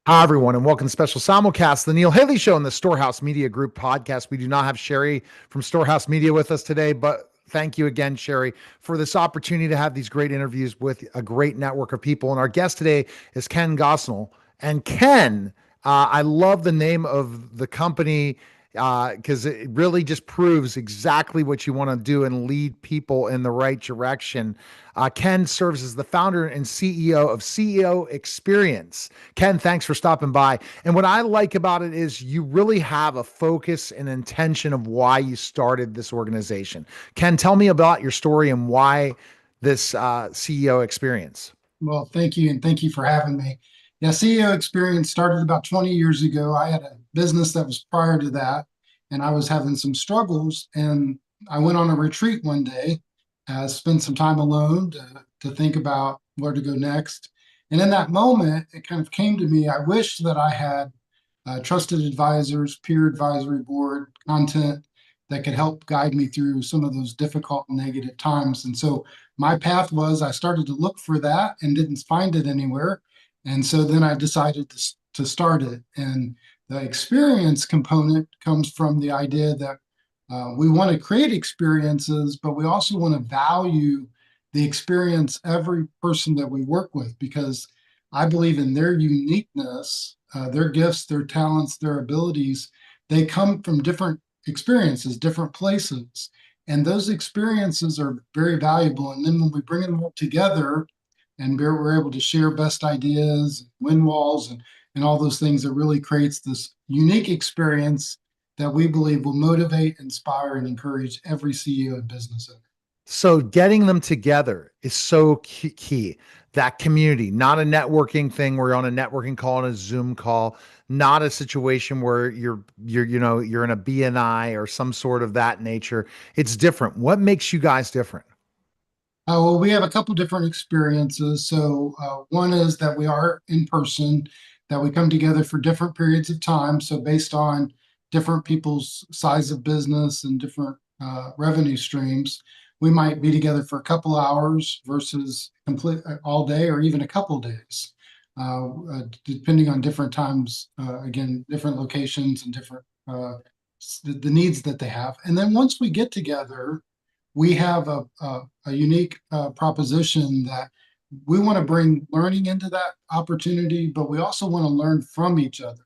Hi, everyone, and welcome to special simulcast, the Neil Haley Show on the Storehouse Media Group Podcast. We do not have Sherry from Storehouse Media with us today, but thank you again, Sherry, for this opportunity to have these great interviews with a great network of people. And our guest today is Ken Gosnell. And Ken, I love the name of the company because it really just proves exactly what you want to do and lead people in the right direction. Ken serves as the founder and CEO of CEO Experience. Ken, thanks for stopping by. And what I like about it is you really have a focus and intention of why you started this organization. Ken, tell me about your story and why this CEO Experience. Well, thank you, and thank you for having me. Yeah, CEO experience started about 20 years ago. I had a business that was prior to that, and I was having some struggles. And I went on a retreat one day, spent some time alone to think about where to go next. And in that moment, it kind of came to me. I wish that I had trusted advisors, peer advisory board, content that could help guide me through some of those difficult and negative times. And so my path was I started to look for that and didn't find it anywhere. And so then I decided to start it. And the experience component comes from the idea that we want to create experiences, but we also want to value the experience every person that we work with because I believe in their uniqueness, their gifts, their talents, their abilities. They come from different experiences, different places. And those experiences are very valuable. And then when we bring them all together and we're able to share best ideas, win walls, and all those things, it really creates this unique experience that we believe will motivate, inspire, and encourage every CEO and business owner. So getting them together is so key. That community, not a networking thing where you're on a networking call and a Zoom call, not a situation where you're in a BNI or some sort of that nature. It's different. What makes you guys different? Well, we have a couple different experiences. So, one is that we are in person, that we come together for different periods of time. So, based on different people's size of business and different revenue streams, we might be together for a couple hours versus complete all day or even a couple days, depending on different times, again, different locations and different the needs that they have. And then once we get together, we have a unique proposition that we want to bring learning into that opportunity, but we also want to learn from each other.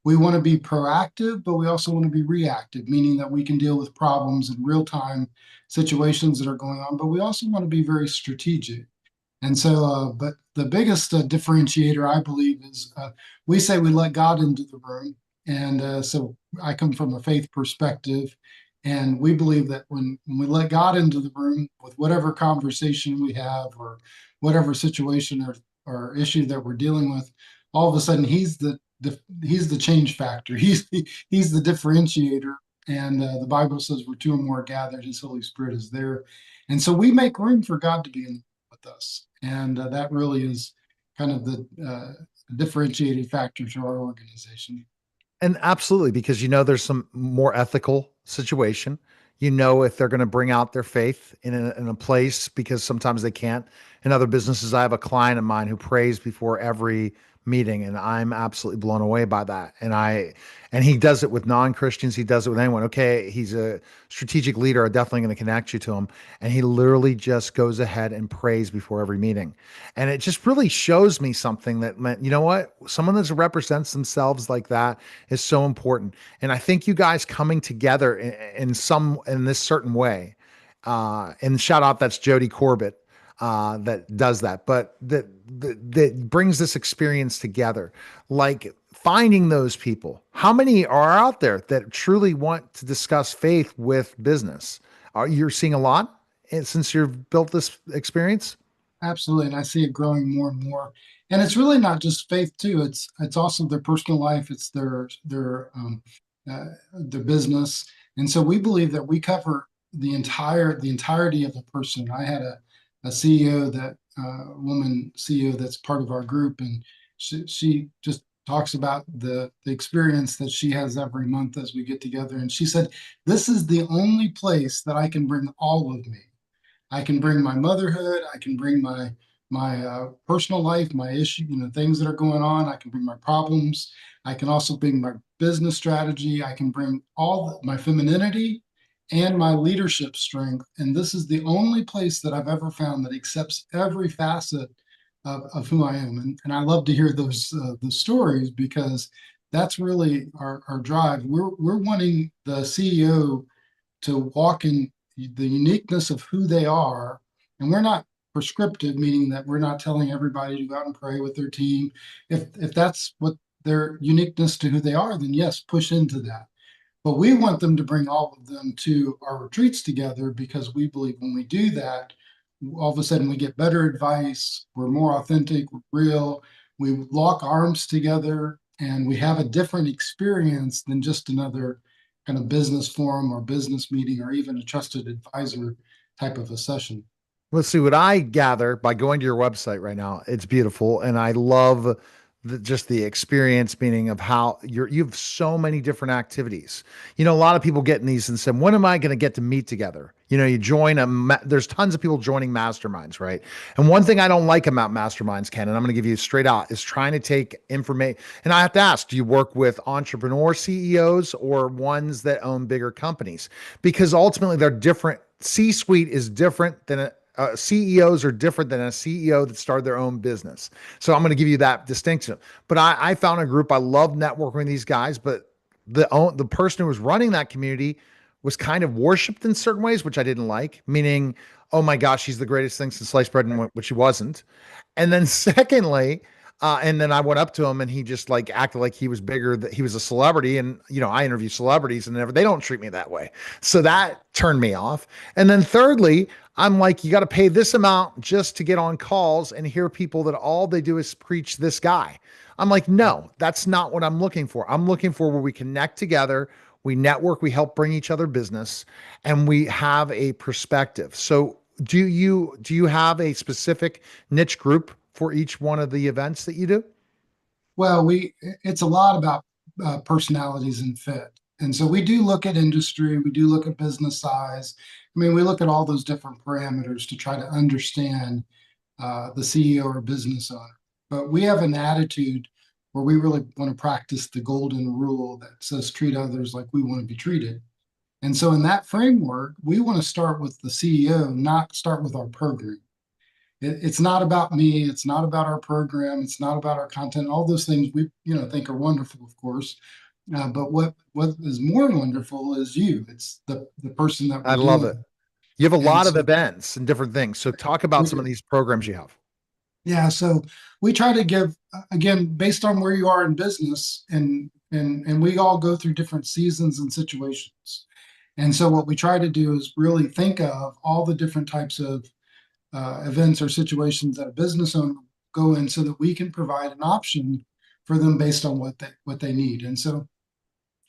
We want to be proactive, but we also want to be reactive, meaning that we can deal with problems in real time situations that are going on, but we also want to be very strategic. And so, but the biggest differentiator, I believe, is we say we let God into the room. And so I come from a faith perspective. And we believe that when we let God into the room with whatever conversation we have or whatever situation or issue that we're dealing with, all of a sudden he's the change factor. He's the differentiator. And the Bible says where two or more are gathered, His Holy Spirit is there. And so we make room for God to be in with us. And that really is kind of the differentiating factor to our organization. And absolutely, because there's some more ethical situation. If they're going to bring out their faith in a place because sometimes they can't. In other businesses, I have a client of mine who prays before every meeting, and I'm absolutely blown away by that. And he does it with non-Christians. He does it with anyone. Okay, he's a strategic leader. I'm definitely going to connect you to him. And he literally just goes ahead and prays before every meeting. And it just really shows me something that meant, you know what? Someone that represents themselves like that is so important. And I think you guys coming together in this certain way, and shout out, that's Jody Corbett, that does that, but that brings this experience together. Like finding those people. How many are out there that truly want to discuss faith with business? Are you seeing a lot since you've built this experience? Absolutely, and I see it growing more and more. And it's really not just faith too. It's also their personal life. It's their business. And so we believe that we cover the entirety of a person. I had a CEO that woman CEO that's part of our group, and she just talks about the experience that she has every month as we get together. And she said, "This is the only place that I can bring all of me. I can bring my motherhood. I can bring my personal life, my issue, things that are going on. I can bring my problems. I can also bring my business strategy. I can bring my femininity and my leadership strength. And this is the only place that I've ever found that accepts every facet of who I am. And I love to hear those stories because that's really our drive. We're wanting the CEO to walk in the uniqueness of who they are. And we're not prescriptive, meaning that we're not telling everybody to go out and pray with their team. If that's what their uniqueness to who they are, then yes, push into that. But we want them to bring all of them to our retreats together because we believe when we do that, all of a sudden we get better advice, we're more authentic, we're real, we lock arms together, and we have a different experience than just another kind of business forum or business meeting or even a trusted advisor type of a session. Let's see what I gather by going to your website right now. It's beautiful, and I love just the experience, meaning of how you have so many different activities. You know, a lot of people get in these and say, "When am I going to get to meet together?" You know, you join there's tons of people joining masterminds, right? And one thing I don't like about masterminds, Ken, and I'm going to give you straight out, is trying to take information. And I have to ask, do you work with entrepreneur CEOs or ones that own bigger companies? Because ultimately, they're different. C-suite is different than CEOs are different than a CEO that started their own business. So I'm going to give you that distinction. But I found a group. I love networking with these guys, but the person who was running that community was kind of worshipped in certain ways, which I didn't like. Meaning, oh my gosh, she's the greatest thing since sliced bread, and which she wasn't. And then secondly, and then I went up to him and he just like acted like he was bigger, that he was a celebrity. And, you know, I interview celebrities and they don't treat me that way. So that turned me off. And then thirdly, I'm like, you got to pay this amount just to get on calls and hear people that all they do is preach this guy. I'm like, no, that's not what I'm looking for. I'm looking for where we connect together, we network, we help bring each other business, and we have a perspective. So do you have a specific niche group for each one of the events that you do? Well, it's a lot about personalities and fit. And so we do look at industry, we do look at business size. I mean, we look at all those different parameters to try to understand the CEO or business owner. But we have an attitude where we really want to practice the golden rule that says treat others like we want to be treated. And so in that framework, we want to start with the CEO, not start with our program. It's not about me. It's not about our program. It's not about our content. All those things we think are wonderful, of course. But what is more wonderful is you. It's the person that I we're love dealing it. with. You have a And lot of so events and different things. So talk about we some of these programs you have. yeah, so we try to give again based on where you are in business, and we all go through different seasons and situations. And so what we try to do is really think of all the different types of events or situations that a business owner go in so that we can provide an option for them based on what they need. And so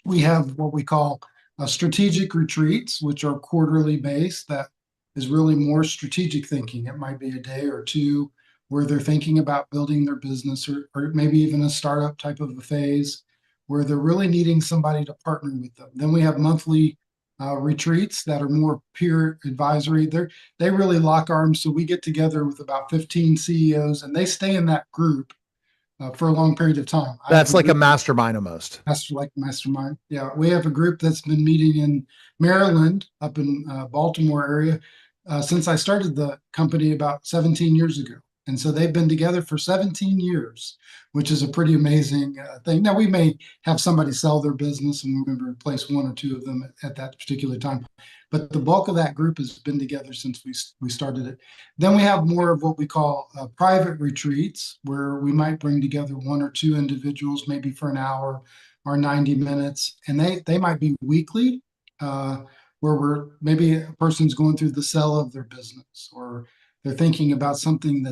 we have what we call strategic retreats, which are quarterly based. That is really more strategic thinking. It might be a day or two where they're thinking about building their business, or maybe even a startup type of a phase where they're really needing somebody to partner with them. Then we have monthly retreats that are more peer advisory. They really lock arms. So we get together with about 15 CEOs and they stay in that group for a long period of time. I have That's a like a group mastermind almost. mastermind. Yeah, we have a group that's been meeting in Maryland, up in Baltimore area, since I started the company about 17 years ago. And so they've been together for 17 years, which is a pretty amazing thing. Now, we may have somebody sell their business and we're going to replace one or two of them at that particular time. But the bulk of that group has been together since we started it. Then we have more of what we call private retreats, where we might bring together one or two individuals, maybe for an hour or 90 minutes. And they might be weekly, where maybe a person's going through the sale of their business, or they're thinking about something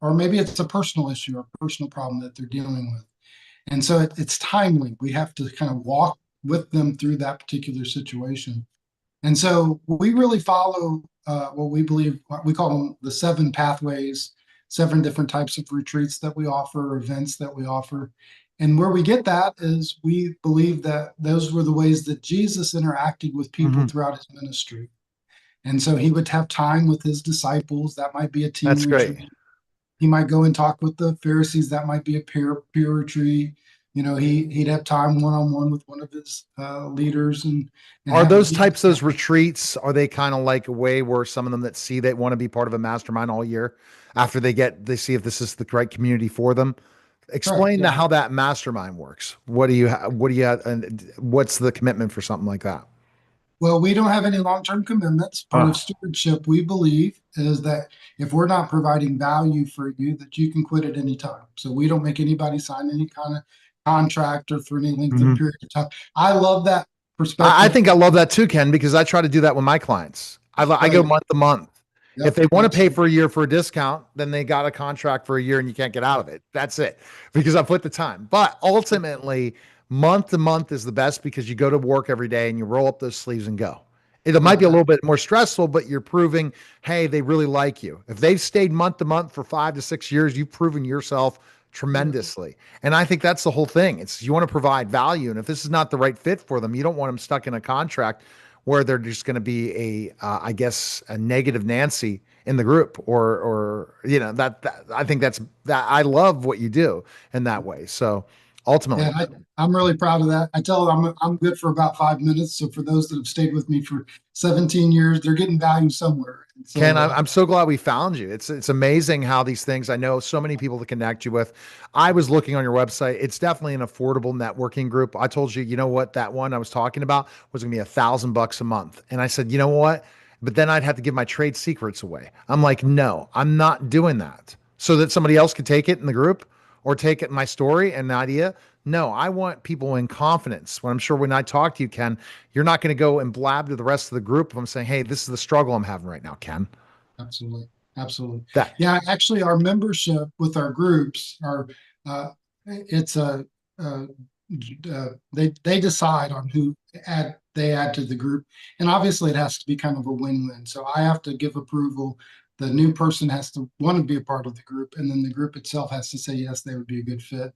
or maybe it's a personal issue or a personal problem that they're dealing with. And so it's timely. We have to kind of walk with them through that particular situation. And so we really follow what we believe, what we call them the seven pathways, seven different types of retreats that we offer, events that we offer. And where we get that is we believe that those were the ways that Jesus interacted with people Mhm. throughout his ministry. And so he would have time with his disciples. That might be a team That's great. retreat. he might go and talk with the Pharisees. That might be a peer retreat. He'd have time one on one with one of his leaders and Are have a those deep types, those discussion. retreats, are they kind of like a way where some of them that see they want to be part of a mastermind all year after they see if this is the right community for them? Correct. Explain Yeah. how that mastermind works. What do you have, and what's the commitment for something like that? Well, we don't have any long-term commitments. Part of Oh. stewardship, we believe, is that if we're not providing value for you, that you can quit at any time. So we don't make anybody sign any kind of contract or for any length of Mhm. period of time. I love that I perspective. think I love that too, Ken, because I try to do that with my clients. I go Right. month to month. If Yep. they want to pay Absolutely. for a year for a discount, then they got a contract for a year and you can't get out of it. That's it, because I put the time. But ultimately, month to month is the best because you go to work every day and you roll up those sleeves and go. It might be a Yeah. little bit more stressful, but you're proving, hey, they really like you. If they've stayed month to month for 5 to 6 years, you've proven yourself Absolutely. tremendously. And I think that's the whole thing. It's you want to provide value, and if this is not the right fit for them, you don't want them stuck in a contract where they're just going to be I guess, a negative Nancy in the group, or that I think that I love what you do in that way. So Yeah, ultimately, I'm really proud of that. I tell them I'm good for about 5 minutes. So for those that have stayed with me for 17 years, they're getting value somewhere. And Ken, so I'm so glad we found you. It's amazing how these things. I know so many people to connect you with. I was looking on your website. It's definitely an affordable networking group. I told you, you know what, that one I was talking about was going to be $1,000 a month, and I said, you know what, but then I'd have to give my trade secrets away. I'm like, no, I'm not doing that, so that somebody else could take it in the group or take it in my story and the idea. No, I want people in confidence. When I'm sure when I talk to you, Ken, you're not going to go and blab to the rest of the group if I'm saying, hey, this is the struggle I'm having right now, Ken. absolutely. Absolutely. That Yeah, actually our membership with our groups are it's uh, they decide on who they add to the group. And obviously it has to be kind of a win-win. So I have to give approval. The new person has to want to be a part of the group, and then the group itself has to say yes, they would be a good fit.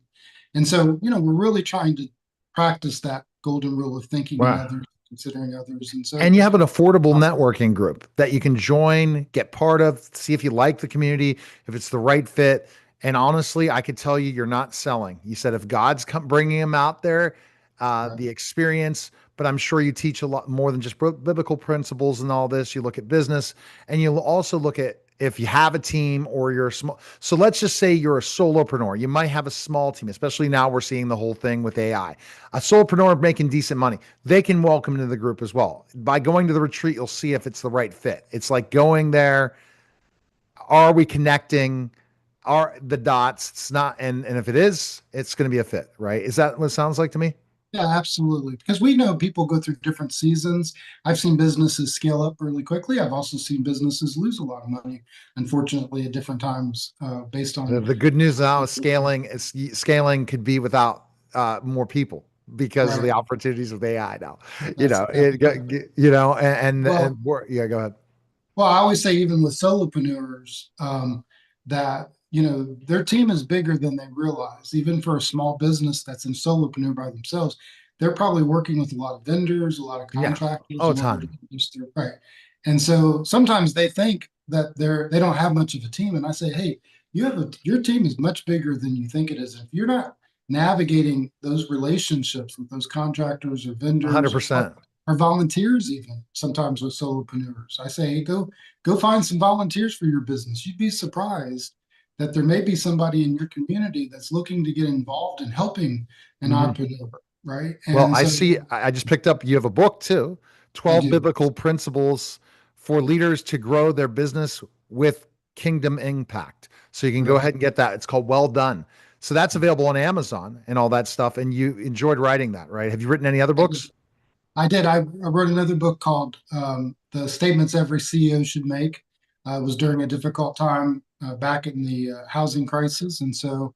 And so, we're really trying to practice that golden rule of thinking in wow. others, considering others. And so, And you have an affordable uh, networking group that you can join, get part of, see if you like the community, if it's the right fit. And honestly, I could tell you, you're not selling. You said if God's bringing him out there, right. the experience, but I'm sure you teach a lot more than just biblical principles and all this. You look at business, and you'll also look at if you have a team or you're small. So let's just say you're a solopreneur. You might have a small team, especially now we're seeing the whole thing with AI. A solopreneur making decent money, they can welcome into the group as well. By going to the retreat, you'll see if it's the right fit. It's like going there. Are we connecting? Are the dots? It's not, and if it is, it's going to be a fit, right? Is that what it sounds like to me? Yeah, absolutely. Because we know people go through different seasons. I've seen businesses scale up really quickly. I've also seen businesses lose a lot of money, unfortunately, at different times, based The, on. the good news now is scaling could be without more people because of Right. the opportunities with AI now. That's right. And Well, yeah, go ahead. Well, I always say, even with solopreneurs, that their team is bigger than they realize. Even for a small business that's in solopreneur by themselves, they're probably working with a lot of vendors, a lot of Yeah, contractors oh, in order to time. produce their right. And so sometimes they think that they don't have much of a team, and I say, hey, your team is much bigger than you think it is. If you're not navigating those relationships with those contractors or vendors 100%. or volunteers, even sometimes with solopreneurs. I say, hey, go find some volunteers for your business. You'd be surprised that there may be somebody in your community that's looking to get involved in helping an Mhm. entrepreneur, right? Well, And I so see. I just picked up. You have a book too, I 12 do. biblical principles for leaders to grow their business with kingdom impact. So you can go Right. ahead and get that. It's called Well Done. So that's available on Amazon and all that stuff. And you enjoyed writing that, right? Have you written any other I did. books? I wrote another book called "The Statements Every CEO Should Make." It was during a difficult time back in the housing crisis, and so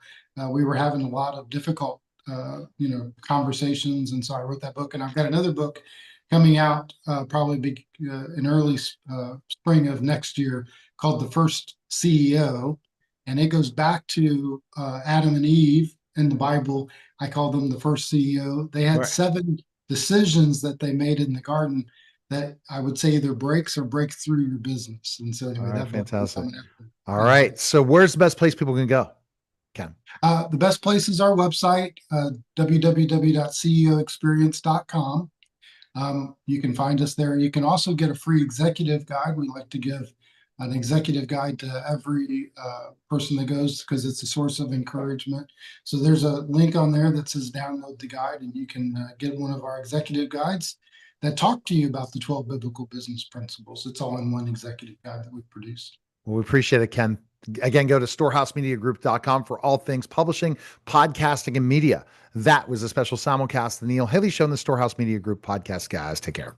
we were having a lot of difficult, conversations. And so I wrote that book, and I've got another book coming out probably in early spring of next year called "The First CEO," and it goes back to Adam and Eve in the Bible. I call them the first CEO. They had Right. seven decisions that they made in the garden that I would say either breaks or break through your business. And so All anyway, right, that book is fantastic. coming out. All Yeah. right. So where's the best place people can go, Ken? The best place is our website, www.ceoexperience.com. You can find us there. You can also get a free executive guide. We like to give an executive guide to every person that goes because it's a source of encouragement. So there's a link on there that says download the guide, and you can get one of our executive guides that talk to you about the 12 biblical business principles. It's all in one executive guide that we've produced. Well, we appreciate it, Ken. Again, go to storehouse-media-group.com for all things publishing, podcasting, and media. That was a special simulcast, the Neil Haley Show in the Storehouse Media Group podcast, guys. Take care.